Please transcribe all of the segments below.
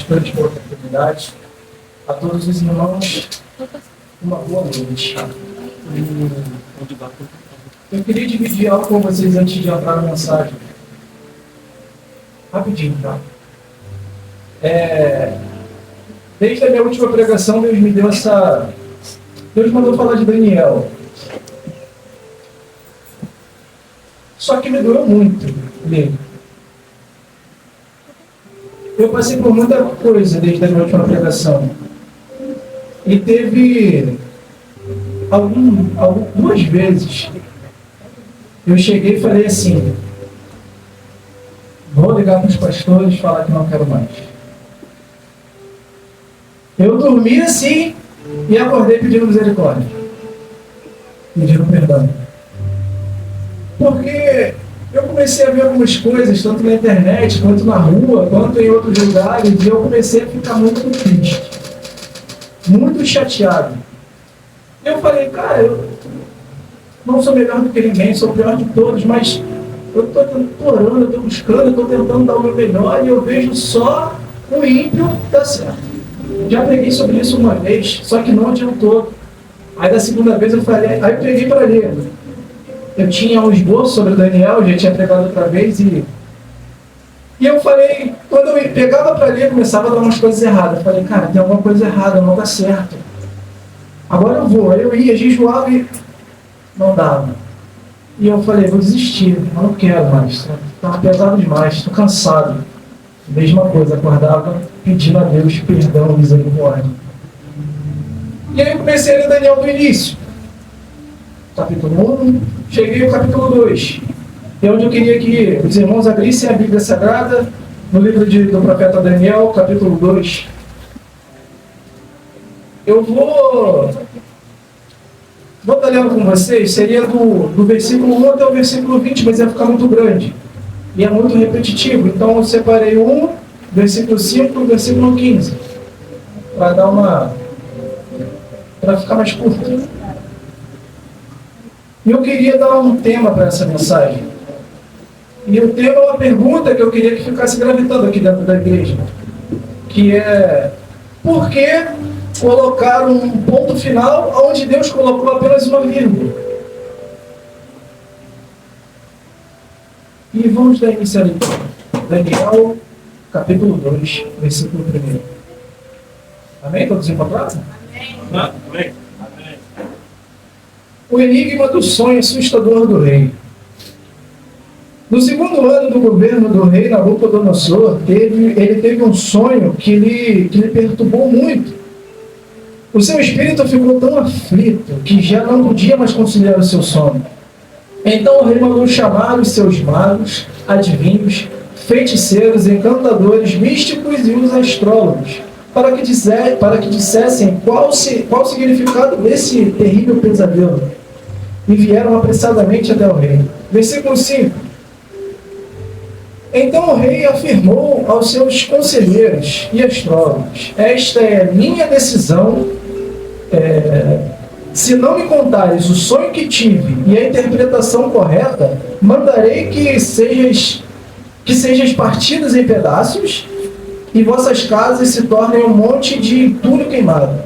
pastores pela oportunidade. A todos os irmãos, uma boa noite. Eu queria dividir algo com vocês antes de entrar na mensagem. Rapidinho, tá? Desde a minha última pregação, Deus me deu essa... Deus mandou falar de Daniel. Só que me doeu muito ler. Eu passei por muita coisa desde a minha última pregação. E teve duas vezes eu cheguei e falei assim: vou ligar para os pastores e falar que não quero mais. Eu dormi assim e acordei pedindo misericórdia, pedindo perdão. Porque eu comecei a ver algumas coisas, tanto na internet, quanto na rua, quanto em outros lugares, e eu comecei a ficar muito triste, muito chateado. Eu falei, cara, eu não sou melhor do que ninguém, sou o pior de todos, mas eu estou orando, eu estou buscando, eu estou tentando dar o meu melhor, e eu vejo só o ímpio dar certo. Já preguei sobre isso uma vez, só que não adiantou. Aí da segunda vez eu falei, aí eu peguei para ler. Eu tinha um esboço sobre o Daniel, já tinha pregado outra vez, e eu falei, quando eu pegava para ler, começava a dar umas coisas erradas. Eu falei, cara, tem alguma coisa errada, não está certo. Agora eu vou. Aí eu ia, jejuava e não dava. E eu falei, vou desistir, eu não quero mais. Está pesado demais, estou cansado. Mesma coisa, acordava pedindo a Deus perdão, misericórdia. E aí eu comecei a ler Daniel do início. Capítulo 1, cheguei ao capítulo 2. É onde eu queria que os irmãos abrissem a Bíblia Sagrada, no livro do profeta Daniel, capítulo 2. Eu vou estar lendo com vocês, seria do versículo 1 até o versículo 20, mas ia ficar muito grande. E é muito repetitivo, então eu separei 1, versículo 5 e versículo 15. Para ficar mais curto. E eu queria dar um tema para essa mensagem. E o tema é uma pergunta que eu queria que ficasse gravitando aqui dentro da igreja. Que é, por que colocar um ponto final onde Deus colocou apenas uma vírgula? E vamos dar início ali. Daniel, capítulo 2, versículo 1. Amém? Todos encontraram? Amém. Amém. O enigma do sonho assustador do rei. No segundo ano do governo do rei Nabucodonosor, ele teve um sonho que lhe perturbou muito. O seu espírito ficou tão aflito que já não podia mais conciliar o seu sono. Então o rei mandou chamar os seus magos, adivinhos, feiticeiros, encantadores, místicos e os astrólogos, para que dissessem qual o significado desse terrível pesadelo. E vieram apressadamente até o rei. Versículo 5. Então o rei afirmou aos seus conselheiros e astrólogos: esta é a minha decisão. Se não me contares o sonho que tive e a interpretação correta, mandarei que sejas partidos em pedaços e vossas casas se tornem um monte de entulho queimado.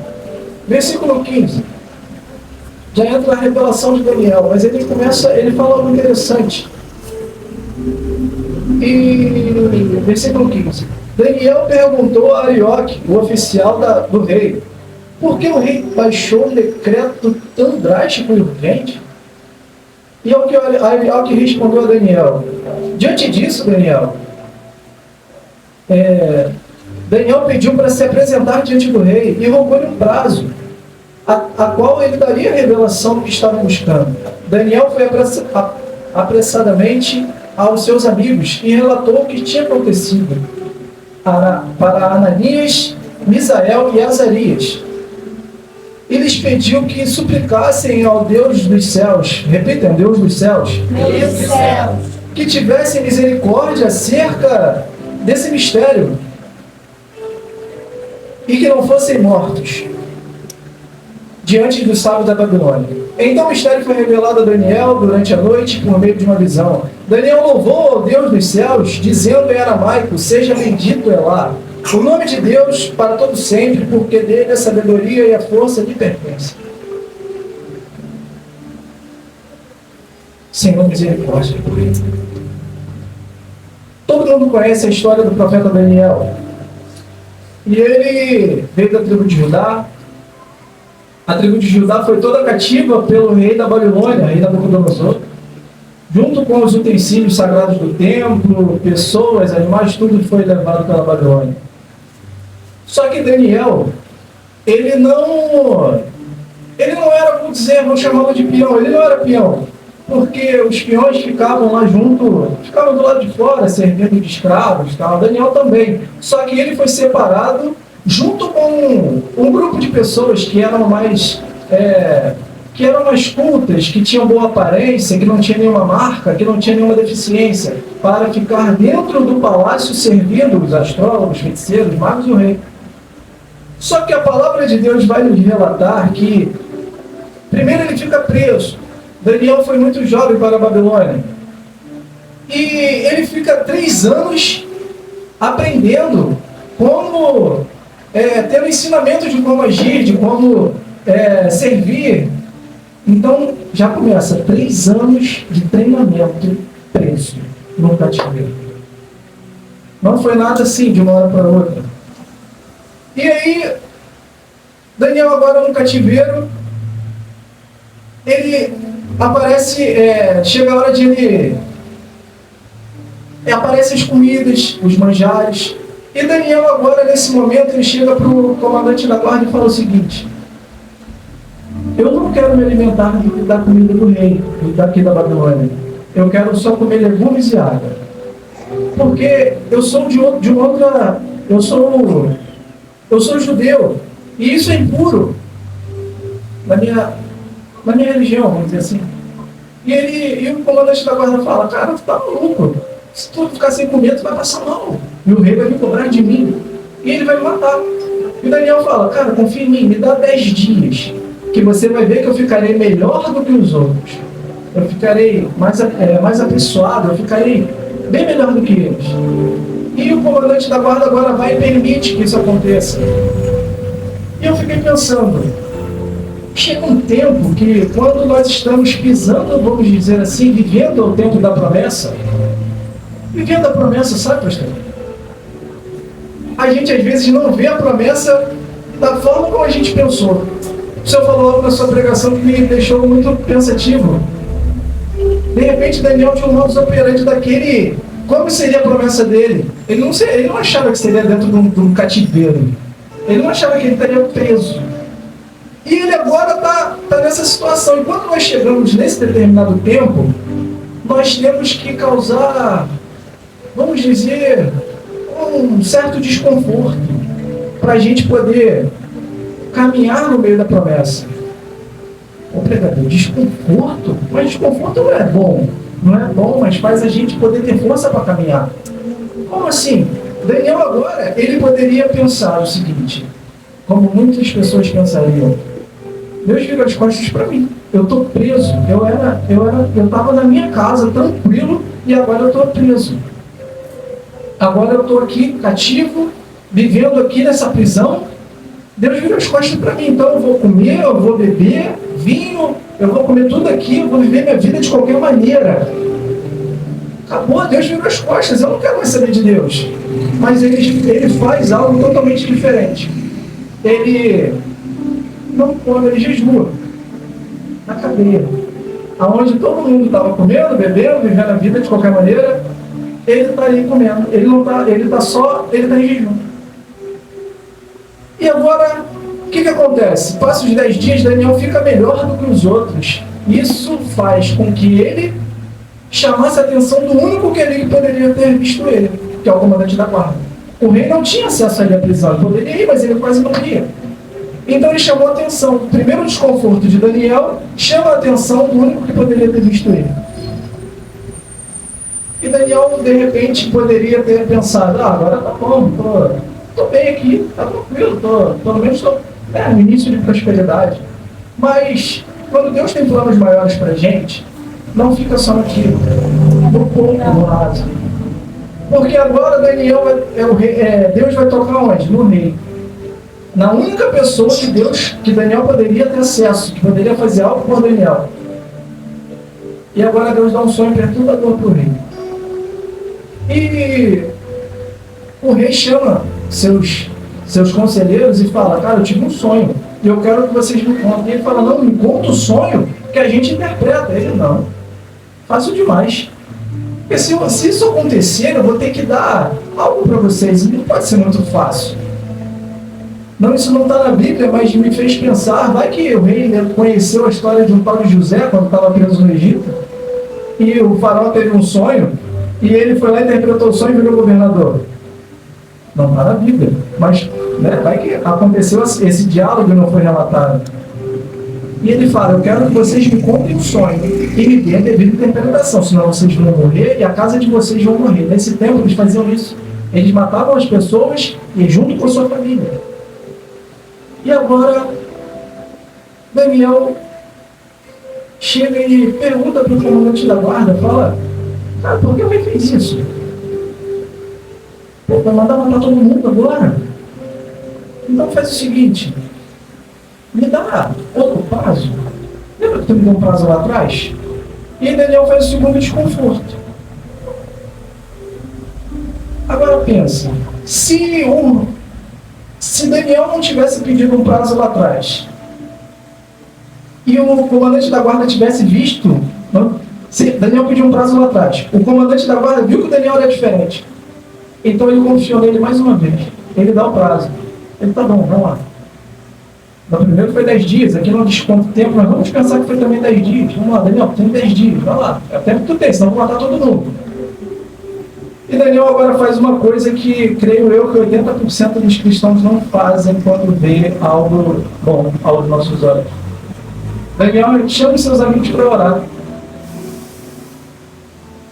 Versículo 15. Já entra a revelação de Daniel, mas ele fala algo interessante. E versículo 15. Daniel perguntou a Arioque, o oficial do rei, por que o rei baixou um decreto tão drástico e urgente? E ao que Arioque respondeu a Daniel: diante disso, Daniel pediu para se apresentar diante do rei e rogou-lhe um prazo, a qual ele daria a revelação que estava buscando. Daniel foi apressadamente aos seus amigos e relatou o que tinha acontecido para Ananias, Misael e Azarias. E lhes pediu que suplicassem ao Deus dos céus, repitam, Deus dos céus, Deus dos céus, que tivessem misericórdia acerca desse mistério e que não fossem mortos diante dos sábios da Babilônia. Então o mistério foi revelado a Daniel durante a noite por meio de uma visão. Daniel louvou ao Deus dos céus, dizendo em aramaico: seja bendito Elá, O nome de Deus para todo sempre, porque dele a sabedoria e a força lhe pertencem. Senhor, misericórdia por ele. Todo mundo conhece a história do profeta Daniel. E ele veio da tribo de Judá. A tribo de Judá foi toda cativa pelo rei da Babilônia, rei Nabucodonosor. Junto com os utensílios sagrados do templo, pessoas, animais, tudo foi levado pela Babilônia. Só que Daniel, ele não era, vamos dizer, vamos chamá-lo de peão, ele não era peão, porque os peões ficavam lá junto, ficavam do lado de fora, servindo de escravos, tal. Daniel também, só que ele foi separado junto com um grupo de pessoas que eram mais cultas, que tinham boa aparência, que não tinha nenhuma marca, que não tinha nenhuma deficiência, para ficar dentro do palácio servindo os astrólogos, feiticeiros, magos e o rei. Só que a palavra de Deus vai nos relatar que, primeiro, ele fica preso. Daniel foi muito jovem para a Babilônia. E ele fica 3 anos aprendendo como, tendo ensinamento de como agir, de como servir. Então, já começa 3 anos de treinamento preso no cativeiro. Não foi nada assim de uma hora para outra. E aí, Daniel agora no cativeiro, ele aparece, chega a hora de ele... aparecem as comidas, os manjares. E Daniel agora, nesse momento, ele chega para o comandante da guarda e fala o seguinte: eu não quero me alimentar da comida do rei, daqui da Babilônia. Eu quero só comer legumes e água. Porque eu sou eu sou judeu. E isso é impuro na minha religião, vamos dizer assim. E o comandante da guarda fala: cara, tu tá maluco. Se tu ficar sem comer, tu vai passar mal. E o rei vai me cobrar de mim. E ele vai me matar. E Daniel fala: cara, confia em mim, me dá 10 dias. Que você vai ver que eu ficarei melhor do que os outros. Eu ficarei mais apessoado, eu ficarei bem melhor do que eles. E o comandante da guarda agora vai e permite que isso aconteça. E eu fiquei pensando, chega um tempo que quando nós estamos pisando, vamos dizer assim, vivendo o tempo da promessa, vivendo a promessa, sabe, pastor? A gente às vezes não vê a promessa da forma como a gente pensou. O senhor falou algo na sua pregação que me deixou muito pensativo. De repente, Daniel tinha um modus operandi daquele... Como seria a promessa dele? Ele não achava que seria dentro de um cativeiro. Ele não achava que ele estaria preso. E ele agora está nessa situação. E quando nós chegamos nesse determinado tempo, nós temos que causar, vamos dizer, um certo desconforto para a gente poder caminhar no meio da promessa. Ô pregador, desconforto? Mas desconforto não é bom. Não é bom, mas faz a gente poder ter força para caminhar. Como assim? Daniel agora, ele poderia pensar o seguinte, como muitas pessoas pensariam: Deus vira as costas para mim. Eu estou preso. Eu estava na minha casa, tranquilo, e agora eu estou preso. Agora eu estou aqui, cativo, vivendo aqui nessa prisão. Deus vira as costas para mim. Então eu vou comer, eu vou beber vinho, eu vou comer tudo aqui, eu vou viver minha vida de qualquer maneira. Acabou, Deus virou as costas. Eu não quero mais saber de Deus. Mas ele faz algo totalmente diferente. Ele não come, ele jejua na cadeia, aonde todo mundo estava comendo, bebendo, vivendo a vida de qualquer maneira. Ele está ali comendo, ele está em jejum. E agora, o que acontece? Passa os 10 dias, Daniel fica melhor do que os outros. Isso faz com que ele chamasse a atenção do único que ele poderia ter visto ele, que é o comandante da guarda. O rei não tinha acesso ali à prisão, ele poderia ir, mas ele quase não ia. Então ele chamou a atenção. O primeiro desconforto de Daniel chama a atenção do único que poderia ter visto ele. E Daniel, de repente, poderia ter pensado: agora tá bom, tô bem aqui, tá tranquilo, pelo menos estou no início de prosperidade. Mas, quando Deus tem planos maiores pra gente, não fica só naquilo, no pouco, no raso. Porque agora Daniel Deus vai tocar onde? No rei. Na única pessoa que Daniel poderia ter acesso, que poderia fazer algo por Daniel. E agora Deus dá um sonho perturbador para o rei. E o rei chama seus conselheiros e fala: cara, eu tive um sonho e eu quero que vocês me contem. E ele fala: não, me conta o sonho que a gente interpreta. Ele: não, fácil demais. Porque se isso acontecer, eu vou ter que dar algo para vocês. Não pode ser muito fácil. Não, isso não está na Bíblia, mas me fez pensar. Vai que o rei conheceu a história de um tal de José quando estava preso no Egito. E o faraó teve um sonho. E ele foi lá, interpretou o sonho e virou governador. Não está na Bíblia. Mas vai que aconteceu esse diálogo e não foi relatado. E ele fala: eu quero que vocês me contem o sonho e me dêem a devida interpretação, senão vocês vão morrer e a casa de vocês vão morrer. Nesse tempo eles faziam isso. Eles matavam as pessoas e junto com a sua família. E agora Daniel chega e pergunta para o comandante da guarda, fala: cara, por que o rei fez isso? Pô, vai mandar matar todo mundo agora? Então faz o seguinte, me dá outro prazo. Lembra que tu me deu um prazo lá atrás? E aí Daniel faz o segundo desconforto. Agora pensa, se Daniel não tivesse pedido um prazo lá atrás, e o comandante da guarda tivesse visto, se Daniel pediu um prazo lá atrás, o comandante da guarda viu que o Daniel era diferente, então ele confiou nele mais uma vez. Ele dá o prazo. Ele: tá bom, vamos lá. No primeiro foi 10 dias, aqui não desconta o tempo, mas vamos pensar que foi também 10 dias. Vamos lá, Daniel, tem 10 dias, vai lá. É o tempo que tu tem, senão eu vou matar todo mundo. E Daniel agora faz uma coisa que, creio eu, que 80% dos cristãos não fazem quando vê algo bom aos nossos olhos. Daniel chama os seus amigos para orar.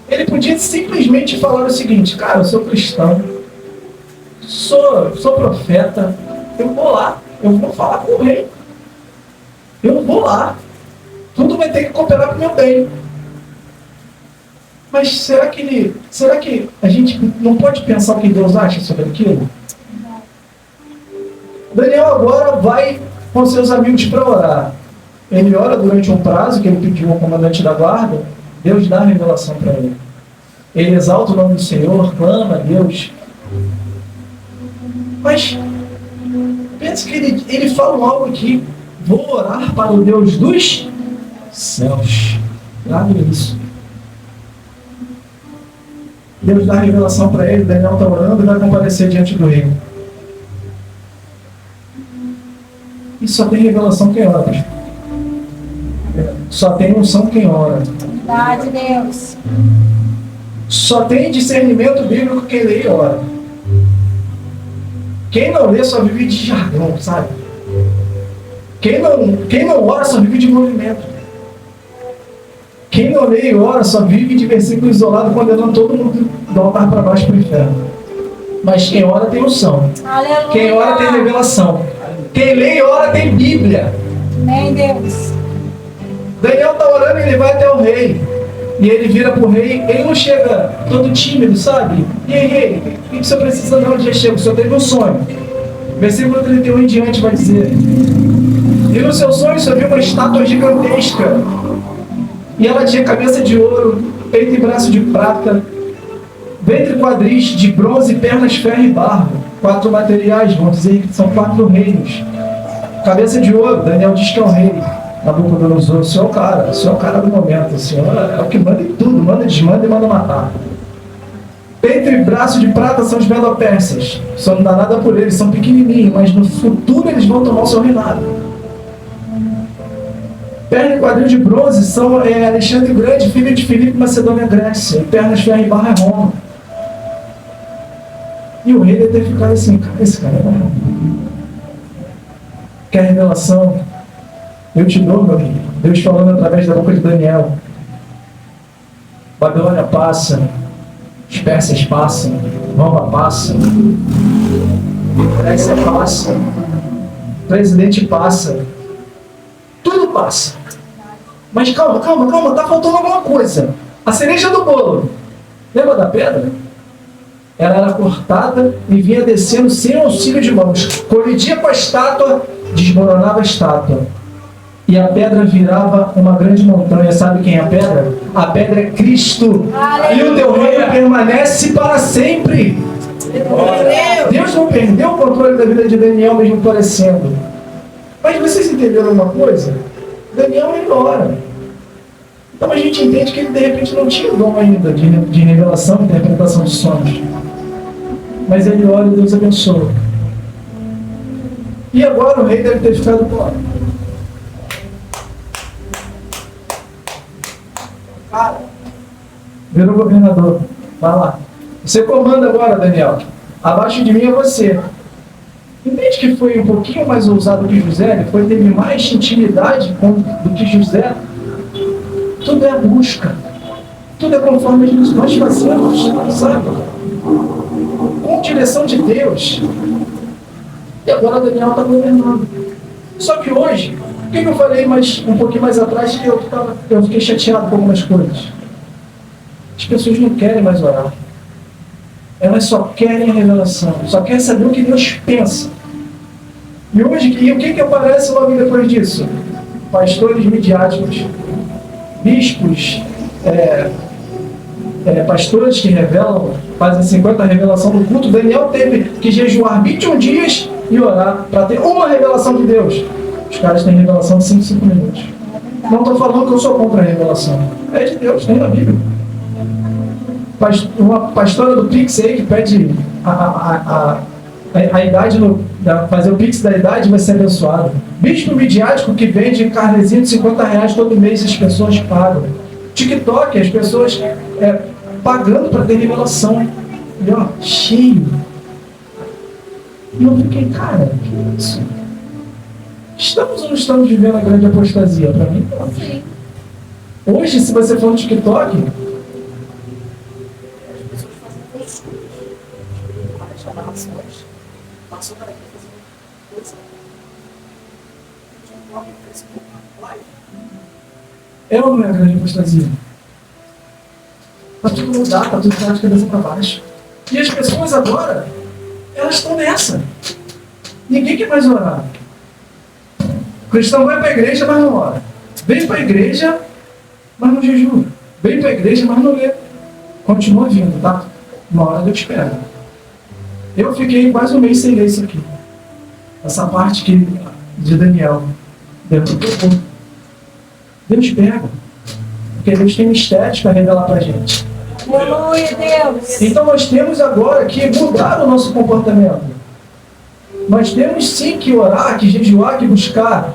Ele podia simplesmente falar o seguinte: cara, eu sou cristão, sou profeta, eu vou lá, eu vou falar com o rei, eu vou lá, tudo vai ter que cooperar para o meu bem. Mas será que a gente não pode pensar o que Deus acha sobre aquilo? Daniel agora vai com seus amigos para orar. Ele ora durante um prazo que ele pediu ao comandante da guarda. Deus dá a revelação para ele. Ele exalta o nome do Senhor, clama a Deus. Mas pensa que ele fala algo aqui: vou orar para o Deus dos céus. Grave isso. Deus dá a revelação para ele, Daniel está orando e vai comparecer diante do rei. E só tem revelação quem ora. Só tem unção quem ora. Verdade, Deus. Só tem discernimento bíblico quem lê e ora. Quem não lê só vive de jargão, sabe? Quem não ora só vive de movimento. Quem não lê e ora só vive de versículo isolado, condenando todo mundo do altar para baixo para o inferno. Mas quem ora tem unção. Aleluia. Quem ora tem revelação. Quem lê e ora tem Bíblia. Amém, Deus. Daniel está orando e ele vai até o rei. E ele vira para o rei. Ele não chega todo tímido, sabe? E aí, rei, o que o senhor precisa não? Já chega, o senhor teve um sonho. Versículo 31 em diante vai dizer: e no seu sonho o senhor viu uma estátua gigantesca. E ela tinha cabeça de ouro, peito e braço de prata, ventre e quadris de bronze, pernas, ferro e barro. 4 materiais, vamos dizer que são 4 reinos. Cabeça de ouro, Daniel diz que é o rei. Nabucodonosor, o senhor é o cara do momento, o senhor é o que manda em tudo, manda, desmanda e manda matar. Peito e braço de prata são os Medo-Persas. Só não dá nada por eles, são pequenininhos, mas no futuro eles vão tomar o seu reinado. Perna e quadril de bronze são Alexandre Grande, filho de Filipe, Macedônia, Grécia. Pernas, ferro e barro é Roma. E o rei deve ter ficado assim: cara, esse cara é bom. Quer revelação? Eu te dou, meu rei. Deus falando através da boca de Daniel. Babilônia passa, os persas passam, Roma passa, Grécia passa, o presidente passa, tudo passa. Mas calma, tá faltando alguma coisa. A cereja do bolo. Lembra da pedra? ela era cortada e vinha descendo sem auxílio de mãos. Colidia com a estátua, desmoronava a estátua. E a pedra virava uma grande montanha. Sabe quem é a pedra? A pedra é Cristo. Aleluia. E o teu reino permanece para sempre. Deus não perdeu o controle da vida de Daniel, mesmo parecendo. Mas vocês entenderam uma coisa? Daniel ele ora. Então a gente entende que ele de repente não tinha dom ainda de revelação e interpretação de sonhos. Mas ele ora e Deus abençoa. E agora o rei deve ter ficado fora. Cara, virou governador. Vai lá. Você comanda agora, Daniel. Abaixo de mim é você. Entende que foi um pouquinho mais ousado que José? Ele teve mais intimidade do que José. Tudo é a busca. Tudo é conforme nós fazemos, sabe? Com direção de Deus. E agora Daniel está governando. Só que hoje, o que eu falei um pouquinho mais atrás, que eu fiquei chateado com algumas coisas. As pessoas não querem mais orar. Elas só querem a revelação. Só querem saber o que Deus pensa. E hoje, o que aparece logo depois disso? Pastores midiáticos, bispos, pastores que revelam, fazem 50 revelação do culto. Daniel teve que jejuar 21 dias e orar para ter uma revelação de Deus. Os caras têm revelação de 5 minutos. Não estou falando que eu sou contra a revelação. É de Deus, tem na Bíblia. Uma pastora do Pix aí que pede a idade, fazer o Pix da idade vai ser abençoado. Bispo midiático que vende carnezinho de R$50 todo mês, as pessoas pagam. TikTok, as pessoas pagando para ter revelação. E ó, cheio. E eu fiquei, cara, que é isso? Estamos ou não estamos vivendo a grande apostasia? Para mim, não. Sim. Hoje, se você for no TikTok, é ou não é a grande apostasia? Está tudo mudado, está tudo de cabeça para baixo. E as pessoas agora, elas estão nessa. Ninguém quer mais orar. O cristão vai para a igreja, mas não ora. Vem para a igreja, mas não jejua. Vem para a igreja, mas não lê. Continua vindo, tá? Uma hora eu te espero. Eu fiquei quase um mês sem ler isso aqui. Essa parte de Daniel. Deus pega. Porque Deus tem mistérios para revelar para a gente. Aleluia, Deus. Então nós temos agora que mudar o nosso comportamento. Nós temos sim que orar, que jejuar, que buscar.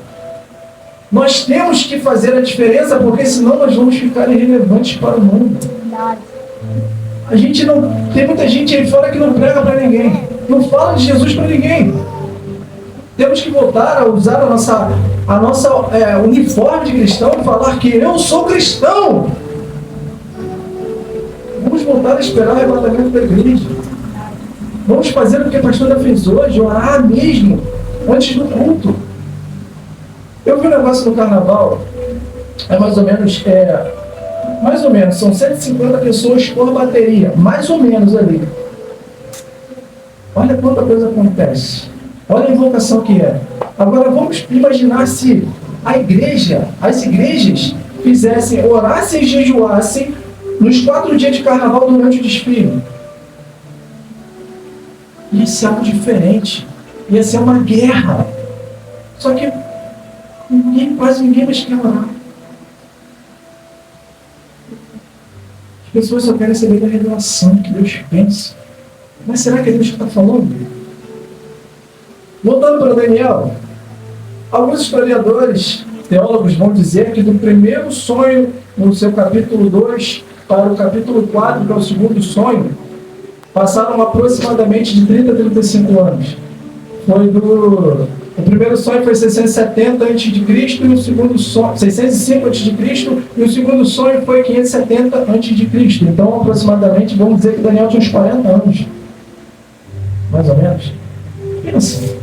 Nós temos que fazer a diferença, porque senão nós vamos ficar irrelevantes para o mundo. A gente não... Tem muita gente aí fora que não prega para ninguém. Não fala de Jesus para ninguém. Temos que voltar a usar a nossa uniforme de cristão e falar que eu sou cristão. Vamos voltar a esperar o arrebatamento da igreja. Vamos fazer o que a pastora fez hoje, orar mesmo, antes do culto. Eu vi um negócio no carnaval, mais ou menos, são 150 pessoas por bateria, mais ou menos ali. Olha quanta coisa acontece. Olha a invocação que é. Agora vamos imaginar se as igrejas orassem e jejuassem nos 4 dias de carnaval durante o desfile. Ia ser algo diferente. Ia ser uma guerra. Só que quase ninguém mais quer orar. As pessoas só querem saber da revelação que Deus pensa. Mas será que é Deus que está falando? Voltando para Daniel, alguns historiadores, teólogos vão dizer que do primeiro sonho, no seu capítulo 2, para o capítulo 4, que é o segundo sonho, passaram aproximadamente de 30 a 35 anos. O primeiro sonho foi 670 a.C. e o segundo sonho 605 a.C. e o segundo sonho foi 570 a.C. Então, aproximadamente, vamos dizer que Daniel tinha uns 40 anos. Mais ou menos. Pensa.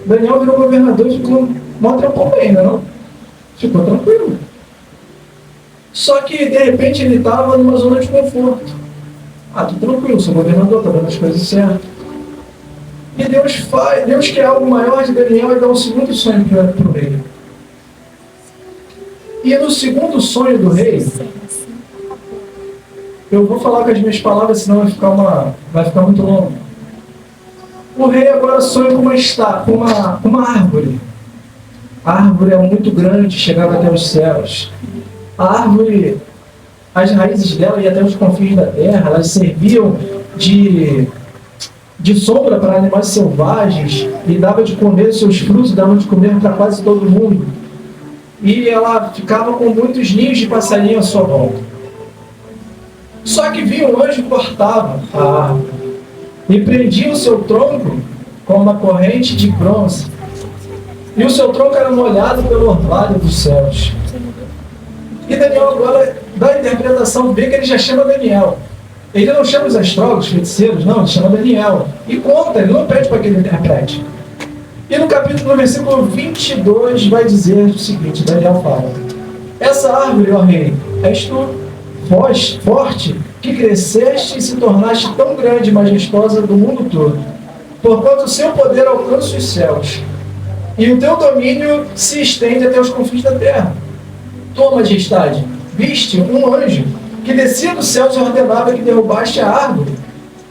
Daniel virou governador e ficou mó trampão ainda, não? Ficou tranquilo. Só que, de repente, ele estava numa zona de conforto. Tudo tranquilo, sou governador, estou dando as coisas certas. E Deus quer algo maior de Daniel e dá um segundo sonho para o rei. E no segundo sonho do rei, eu vou falar com as minhas palavras, senão vai ficar muito longo. O rei agora sonha com uma árvore. A árvore é muito grande, chegava até os céus. A árvore, as raízes dela iam até os confins da terra, elas serviam de sombra para animais selvagens e dava de comer seus frutos, dava de comer para quase todo mundo. E ela ficava com muitos ninhos de passarinho à sua volta. Só que vinha um anjo e cortava a árvore e prendia o seu tronco com uma corrente de bronze. E o seu tronco era molhado pelo orvalho dos céus. E Daniel agora dá a interpretação, vê que ele já chama Daniel. Ele não chama os astrólogos, feiticeiros, não, ele chama Daniel. E conta, ele não pede para que ele interprete. E no versículo 22 vai dizer o seguinte, Daniel fala: essa árvore, ó rei, és tu, forte, que cresceste e se tornaste tão grande e majestosa do mundo todo, porquanto o seu poder alcança os céus, e o teu domínio se estende até os confins da terra. Tua majestade, viste um anjo que descia do céu e ordenava que derrubaste a árvore,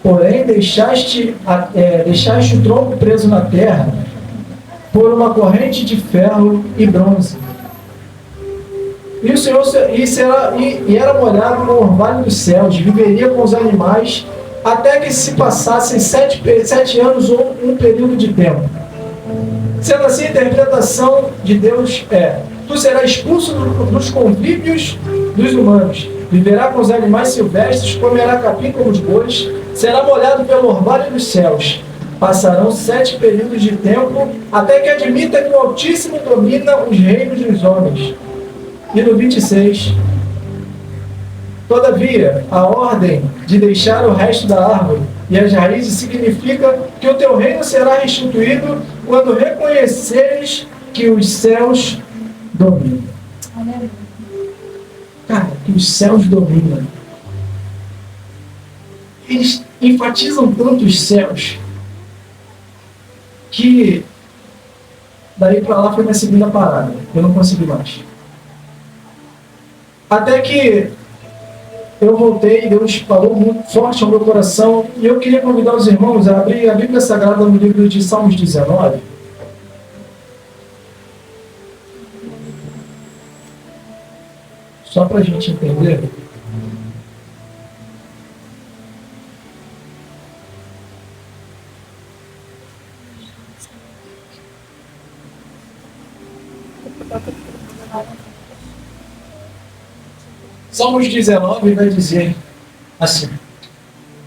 porém deixaste o tronco preso na terra por uma corrente de ferro e bronze. E o Senhor era molhado no orvalho dos céus, viveria com os animais até que se passassem 7 anos ou um período de tempo. Sendo assim, a interpretação de Deus é: tu serás expulso dos convívios dos humanos, viverá com os animais silvestres, comerá capim como os bois, será molhado pelo orvalho dos céus. Passarão 7 períodos de tempo, até que admita que o Altíssimo domina os reinos dos homens. E no 26, todavia, a ordem de deixar o resto da árvore e as raízes significa que o teu reino será restituído quando reconheceres que os céus dominam. Cara, que os céus dominam. Eles enfatizam tanto os céus que daí para lá foi minha segunda parada. Eu não consegui mais. Até que eu voltei e Deus falou muito forte ao meu coração, e eu queria convidar os irmãos a abrir a Bíblia Sagrada no livro de Salmos 19. Só para a gente entender. Salmos 19 vai dizer assim: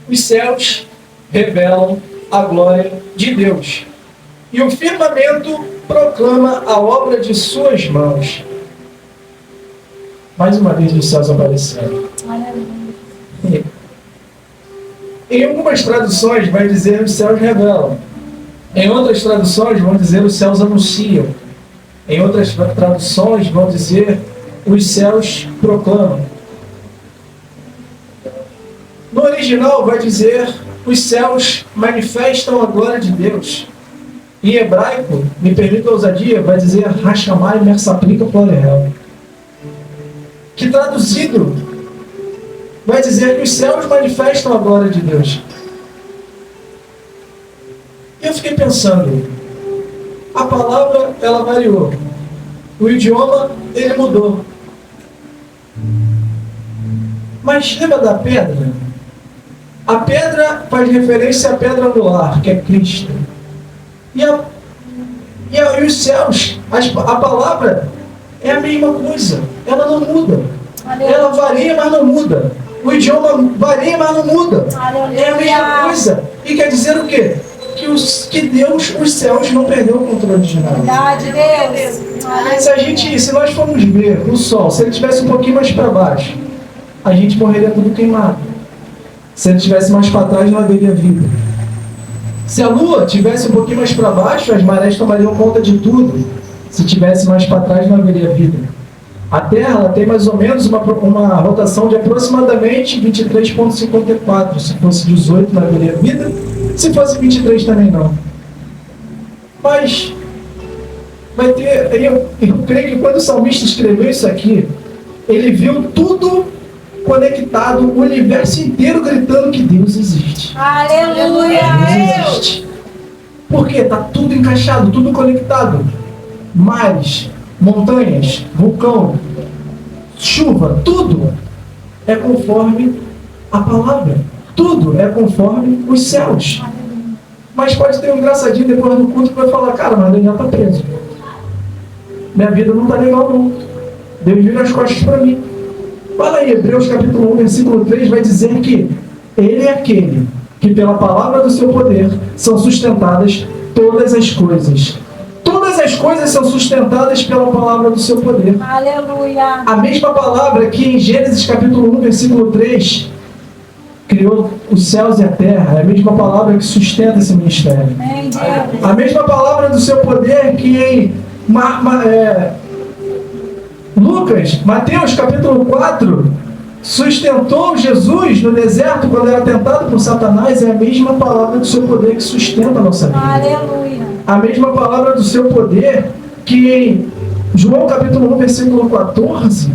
os céus revelam a glória de Deus, e o firmamento proclama a obra de suas mãos. Mais uma vez os céus apareceram. Em algumas traduções vai dizer os céus revelam. Em outras traduções vão dizer os céus anunciam. Em outras traduções vão dizer os céus proclamam. No original vai dizer os céus manifestam a glória de Deus. Em hebraico, me permita a ousadia, vai dizer Hashamai Mersaplika Plorel. Que traduzido vai dizer que os céus manifestam a glória de Deus. E eu fiquei pensando, a palavra ela variou, o idioma ele mudou. Mas lembra da pedra? A pedra faz referência à pedra angular, que é Cristo. E os céus, a palavra é a mesma coisa, ela não muda. Ela varia, mas não muda. O idioma varia, mas não muda. É a mesma coisa. E quer dizer o quê? Que Deus, os céus, não perdeu o controle de nada. Verdade, Deus. Se nós formos ver o Sol, se ele estivesse um pouquinho mais para baixo, a gente morreria tudo queimado. Se ele estivesse mais para trás, não haveria vida. Se a Lua estivesse um pouquinho mais para baixo, as marés tomariam conta de tudo. Se estivesse mais para trás, não haveria vida. A Terra ela tem mais ou menos uma rotação de aproximadamente 23,54. Se fosse 18, não haveria vida. Se fosse 23, também não. Mas vai ter. Eu creio que quando o salmista escreveu isso aqui, ele viu tudo conectado, o universo inteiro gritando que Deus existe. Aleluia! Deus existe. Porque está tudo encaixado, tudo conectado. Mares, montanhas, vulcão, chuva, tudo é conforme a palavra. Tudo é conforme os céus. Mas pode ter um engraçadinho depois do culto que vai falar, cara, mas Daniel está preso. Minha vida não está legal não. Deus vira as costas para mim. Fala aí, Hebreus capítulo 1, versículo 3, vai dizer que Ele é aquele que pela palavra do seu poder são sustentadas todas as coisas. Todas as coisas são sustentadas pela palavra do seu poder. Aleluia! A mesma palavra que em Gênesis capítulo 1, versículo 3, criou os céus e a terra, é a mesma palavra que sustenta esse ministério. A mesma palavra do seu poder que em Lucas, Mateus capítulo 4, sustentou Jesus no deserto quando era tentado por Satanás, é a mesma palavra do seu poder que sustenta a nossa vida. Aleluia! A mesma palavra do seu poder que em João capítulo 1, versículo 14,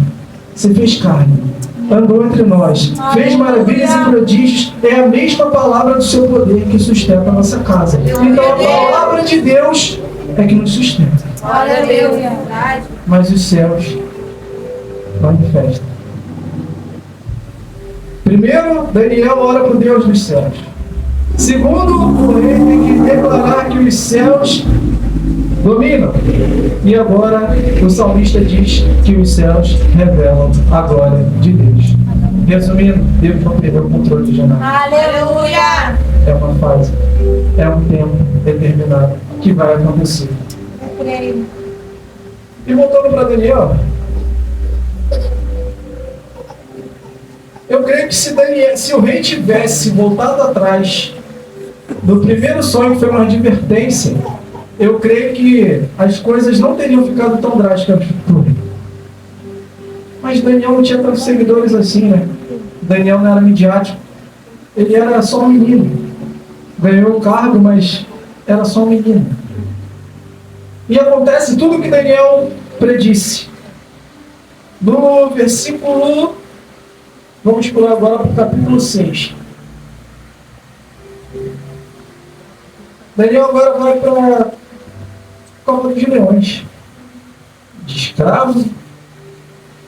se fez carne, andou entre nós, fez maravilhas e prodígios, é a mesma palavra do seu poder que sustenta a nossa casa. Então a palavra de Deus é que nos sustenta. Aleluia! Mas os céus manifestam. Primeiro, Daniel ora por Deus dos céus. Segundo, o rei tem que declarar que os céus dominam. E agora, o salmista diz que os céus revelam a glória de Deus. Resumindo, Deus não perdeu o controle de nada. Aleluia! É uma fase, é um tempo determinado que vai acontecer. Eu creio. E voltando para Daniel, eu creio que se o rei tivesse voltado atrás do primeiro sonho, que foi uma advertência, eu creio que as coisas não teriam ficado tão drásticas para o rei. Mas Daniel não tinha tantos seguidores assim, né? Daniel não era midiático. Ele era só um menino. Ganhou o cargo, mas era só um menino. E acontece tudo o que Daniel predisse. No versículo... Vamos pular agora para o capítulo 6. Daniel agora vai para a Copa dos Leões. De escravo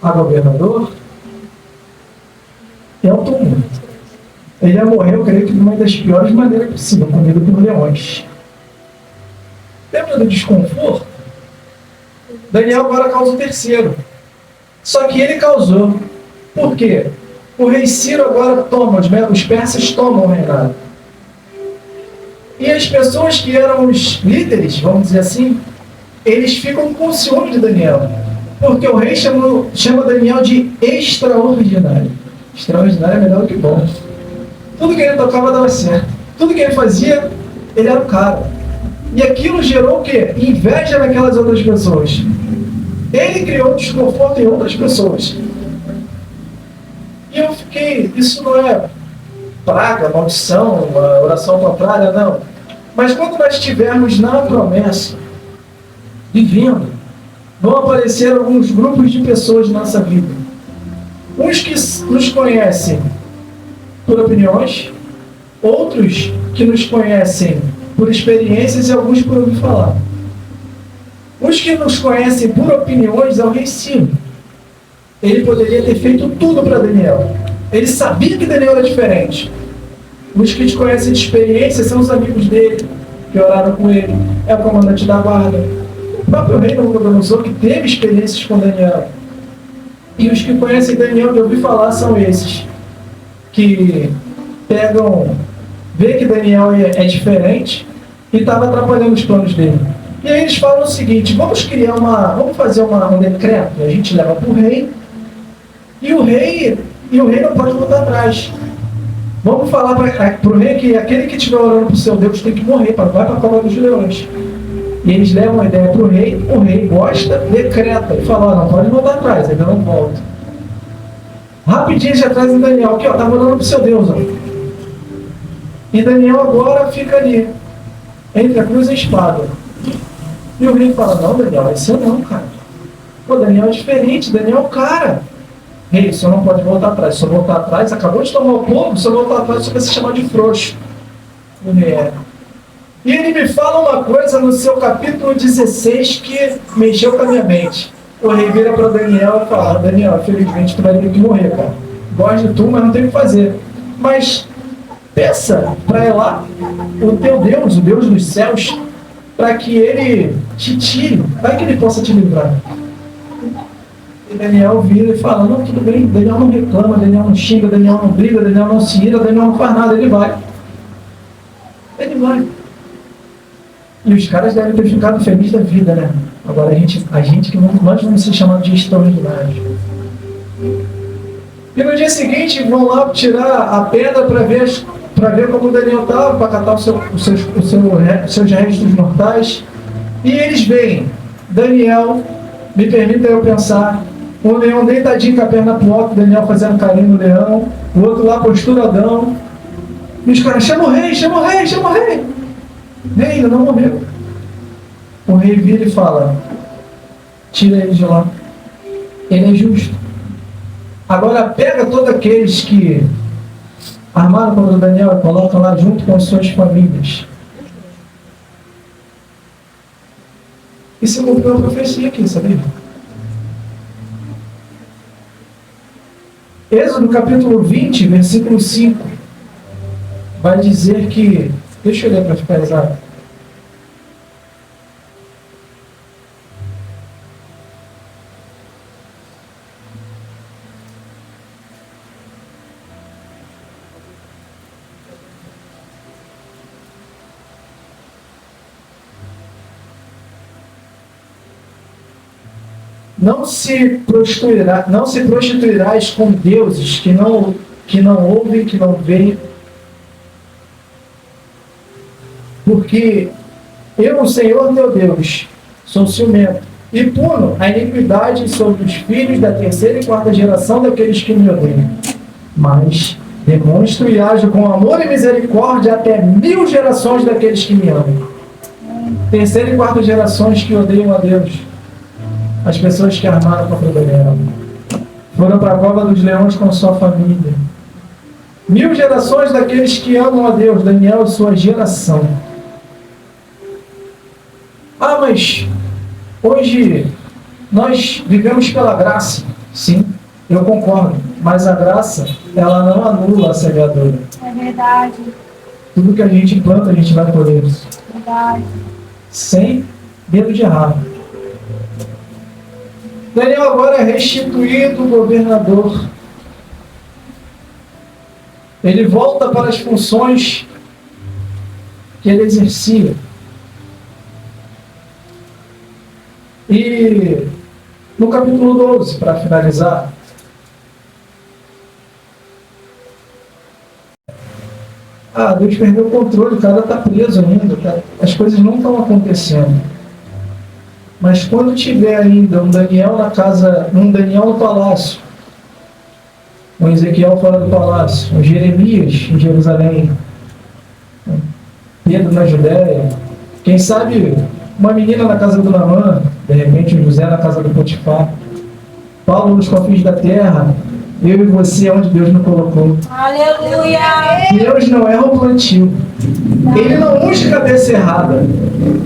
a governador. É o túmulo. Ele ia morrer, eu creio que de uma das piores maneiras possível, comido por leões. Lembra do desconforto? Daniel agora causa o terceiro. Só que ele causou. Por quê? O rei Ciro agora toma, os persas tomam o reinado. E as pessoas que eram os líderes, vamos dizer assim, eles ficam com ciúme de Daniel. Porque o rei chama Daniel de extraordinário. Extraordinário é melhor do que bom. Tudo que ele tocava dava certo. Tudo que ele fazia, ele era o cara. E aquilo gerou o quê? Inveja naquelas outras pessoas. Ele criou desconforto em outras pessoas. E eu fiquei, isso não é praga, maldição, uma oração contrária, não. Mas quando nós estivermos na promessa, vivendo, vão aparecer alguns grupos de pessoas na nossa vida. Uns que nos conhecem por opiniões, outros que nos conhecem por experiências e alguns por ouvir falar. Os que nos conhecem por opiniões é o rei Ciro. Ele poderia ter feito tudo para Daniel. Ele sabia que Daniel era diferente. Os que te conhecem de experiência são os amigos dele, que oraram com ele. É o comandante da guarda. O próprio rei Nabucodonosor, que teve experiências com Daniel. E os que conhecem Daniel de ouvir falar são esses, que vê que Daniel é diferente e estava atrapalhando os planos dele. E aí eles falam o seguinte: vamos fazer um decreto, a gente leva para o rei, e o rei não pode voltar atrás. Vamos falar para o rei que aquele que estiver orando para o seu Deus tem que morrer, vai para a cova dos leões. E eles levam a ideia para o rei gosta, decreta e fala, não pode voltar atrás, ainda não volta. Rapidinho já traz em Daniel, aqui ó, tá mandando pro seu Deus, ó. E Daniel agora fica ali, entre a cruz e a espada. E o rei fala, não Daniel, esse é não, cara. Pô, Daniel é diferente, Daniel é o cara. Rei, o senhor não pode voltar atrás, se eu voltar atrás, acabou de tomar o povo, se eu voltar atrás, o senhor vai se chamar de frouxo. O rei é. E ele me fala uma coisa no seu capítulo 16 que mexeu com a minha mente. O rei vira para Daniel e fala, Daniel, infelizmente tu vai ter que morrer, cara. Gosto de tu, mas não tem o que fazer. Mas peça para ela o teu Deus, o Deus dos céus, para que ele te tire, vai que ele possa te livrar. E Daniel vira e fala, não, tudo bem, Daniel não reclama, Daniel não xinga, Daniel não briga, Daniel não se ira, Daniel não faz nada, ele vai. Ele vai. E os caras devem ter ficado felizes da vida, né? Agora a gente que nós vamos ser chamados de extraordinários. E no dia seguinte vão lá tirar a pedra para ver como o Daniel estava, para catar os seus restos mortais. E eles veem Daniel, me permita eu pensar, um leão deitadinho com a perna pro alto, Daniel fazendo carinho no leão, o outro lá posturadão. E os caras, chama o rei, chama o rei, chama o rei. Rei ainda não morreu. O rei vira e fala, tira ele de lá. Ele é justo. Agora pega todos aqueles que armaram contra Daniel e colocam lá junto com as suas famílias. E se cumpriu a profecia aqui, sabia? Êxodo capítulo 20, versículo 5, vai dizer que, deixa eu ler para ficar exato. Não se prostituirás com deuses que não ouvem, que não veem, porque eu, o Senhor teu Deus, sou ciumento e puno a iniquidade sobre os filhos da terceira e quarta geração daqueles que me odeiam. Mas demonstro e ajo com amor e misericórdia até 1000 gerações daqueles que me amam. Terceira e quarta gerações que odeiam a Deus. As pessoas que armaram contra Daniel foram para a cova dos leões com sua família. 1000 gerações daqueles que amam a Deus, Daniel e sua geração. Ah, mas hoje nós vivemos pela graça. Sim, eu concordo. Mas a graça, ela não anula a semeadura. É verdade. Tudo que a gente planta, a gente vai colher. Verdade. Sem medo de errar. Daniel agora é restituído governador. Ele volta para as funções que ele exercia. E no capítulo 12, para finalizar, Deus perdeu o controle, o cara está preso ainda, as coisas não estão acontecendo. Mas quando tiver ainda um Daniel na casa, um Daniel no palácio, um Ezequiel fora do palácio, um Jeremias em Jerusalém, Pedro na Judéia, quem sabe uma menina na casa do Naamã, de repente um José na casa do Potifar, Paulo nos confins da terra, eu e você é onde Deus nos colocou. Aleluia! Deus não erra o plantio. Ele não usa cabeça errada.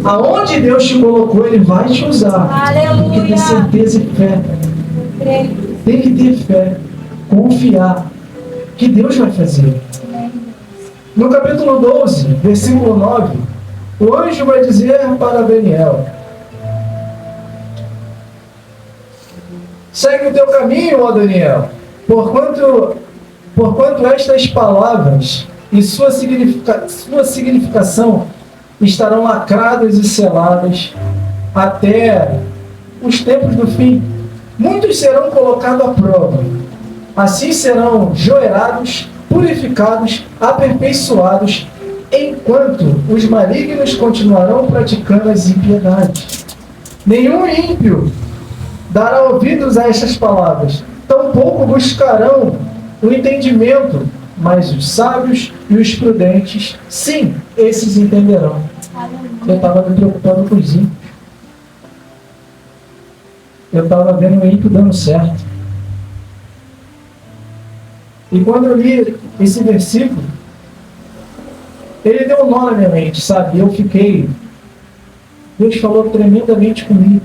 Aonde Deus te colocou, Ele vai te usar. Aleluia! Tem que ter certeza e fé. Tem que ter fé. Confiar que Deus vai fazer. No capítulo 12, versículo 9, o anjo vai dizer para Daniel: segue o teu caminho, ó Daniel, porquanto estas palavras e sua significação estarão lacradas e seladas até os tempos do fim. Muitos serão colocados à prova. Assim serão joelhados, purificados, aperfeiçoados, enquanto os malignos continuarão praticando as impiedades. Nenhum ímpio dará ouvidos a estas palavras, tampouco buscarão o entendimento, mas os sábios e os prudentes, sim, esses entenderão. Eu estava me preocupando com os ímpios. Eu estava vendo o ímpio dando certo. E quando eu li esse versículo, ele deu um nó na minha mente, sabe? Eu fiquei... Deus falou tremendamente comigo.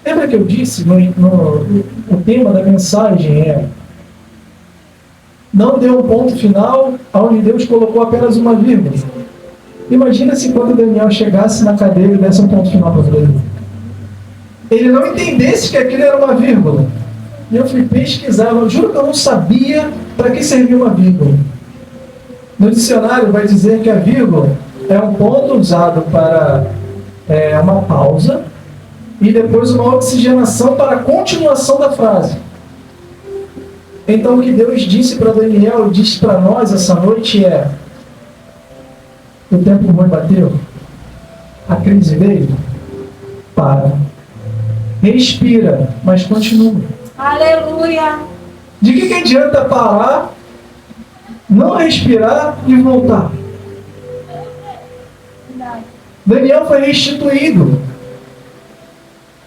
Lembra que eu disse, o tema da mensagem é: não deu um ponto final onde Deus colocou apenas uma vírgula. Imagina se quando Daniel chegasse na cadeira e desse um ponto final para ele. Ele não entendesse que aquilo era uma vírgula. E eu fui pesquisar, eu juro que eu não sabia para que servia uma vírgula. No dicionário vai dizer que a vírgula é um ponto usado para uma pausa e depois uma oxigenação para a continuação da frase. Então o que Deus disse para Daniel, disse para nós essa noite é: o tempo ruim bateu, a crise veio, para, respira, mas continua. Aleluia. De que adianta parar, não respirar e voltar? Daniel foi restituído.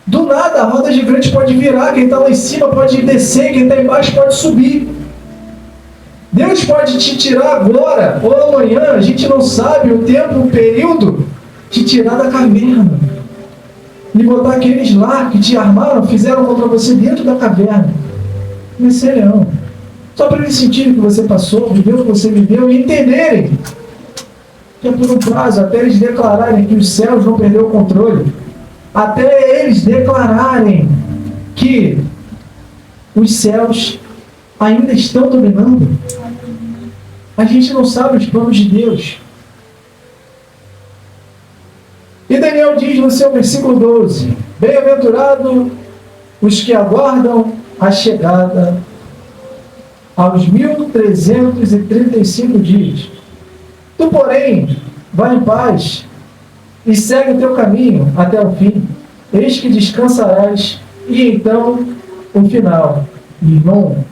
Do nada, a roda gigante pode virar, quem está lá em cima pode descer, quem está embaixo pode subir. Deus pode te tirar agora ou amanhã, a gente não sabe o tempo, o período, te tirar da caverna e botar aqueles lá que te armaram, fizeram contra você dentro da caverna. Nesse leão. Só para eles sentirem que você passou, viveu o que você viveu e entenderem que é por um prazo, até eles declararem que os céus vão perder o controle. Até eles declararem que os céus ainda estão dominando. A gente não sabe os planos de Deus. E Daniel diz no seu versículo 12: bem-aventurado os que aguardam a chegada aos 1335 dias. Tu, porém, vai em paz e segue o teu caminho até o fim. Eis que descansarás, e então o final, irmão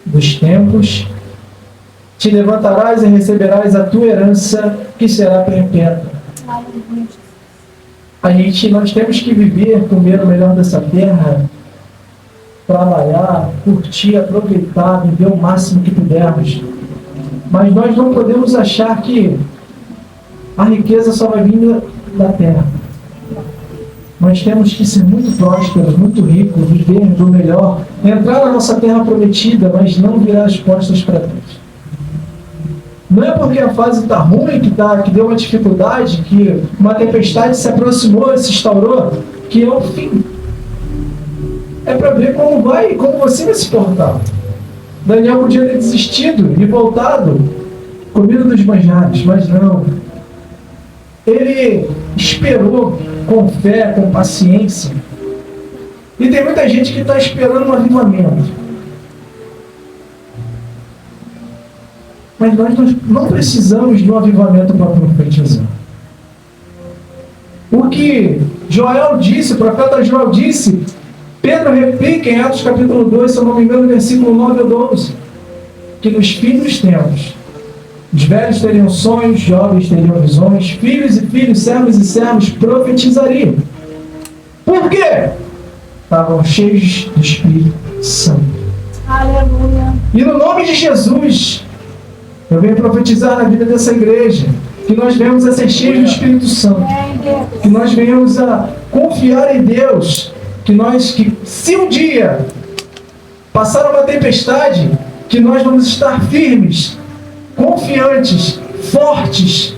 dos tempos, te levantarás e receberás a tua herança, que será perpétua. Nós temos que viver, comer o melhor dessa terra, trabalhar, curtir, aproveitar, viver o máximo que pudermos. Mas nós não podemos achar que a riqueza só vai vir da terra. Nós temos que ser muito prósperos, muito ricos, viver do melhor, entrar na nossa terra prometida, mas não virar as costas para Deus. Não é porque a fase está ruim, que deu uma dificuldade, que uma tempestade se aproximou, se instaurou, que é o fim. É para ver como você vai se portar. Daniel podia ter desistido e voltado comido dos manjares, mas não. Ele esperou com fé, com paciência. E tem muita gente que está esperando um avivamento. Mas nós não precisamos de um avivamento para profetizar. O que Joel disse, o profeta Joel disse, Pedro replica em Atos capítulo 2, se eu não me engano, versículo 9 a 12, que nos fins dos tempos, os velhos teriam sonhos, jovens teriam visões, filhos e filhos, servos e servos profetizariam. Por quê? Estavam cheios do Espírito Santo. Aleluia. E no nome de Jesus, eu venho profetizar na vida dessa igreja, que nós venhamos a ser cheios do Espírito Santo, que nós venhamos a confiar em Deus, que se um dia passar uma tempestade, que nós vamos estar firmes, confiantes, fortes,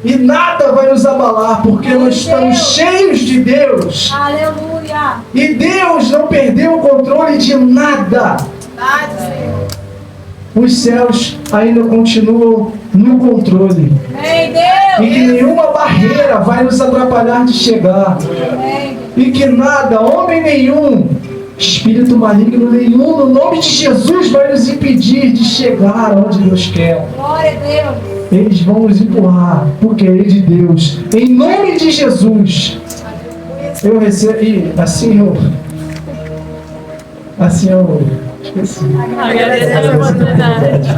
e nada vai nos abalar, porque nós estamos cheios de Deus. Aleluia. E Deus não perdeu o controle de nada. Os céus ainda continuam no controle. E que nenhuma barreira vai nos atrapalhar de chegar. E que nada, homem nenhum, Espírito maligno nenhum, no nome de Jesus, vai nos impedir de chegar onde Deus quer. Glória a Deus. Eles vão nos empurrar por querer de Deus. Em nome de Jesus. Eu recebo. E assim eu. Esqueci. Agradeço a oportunidade.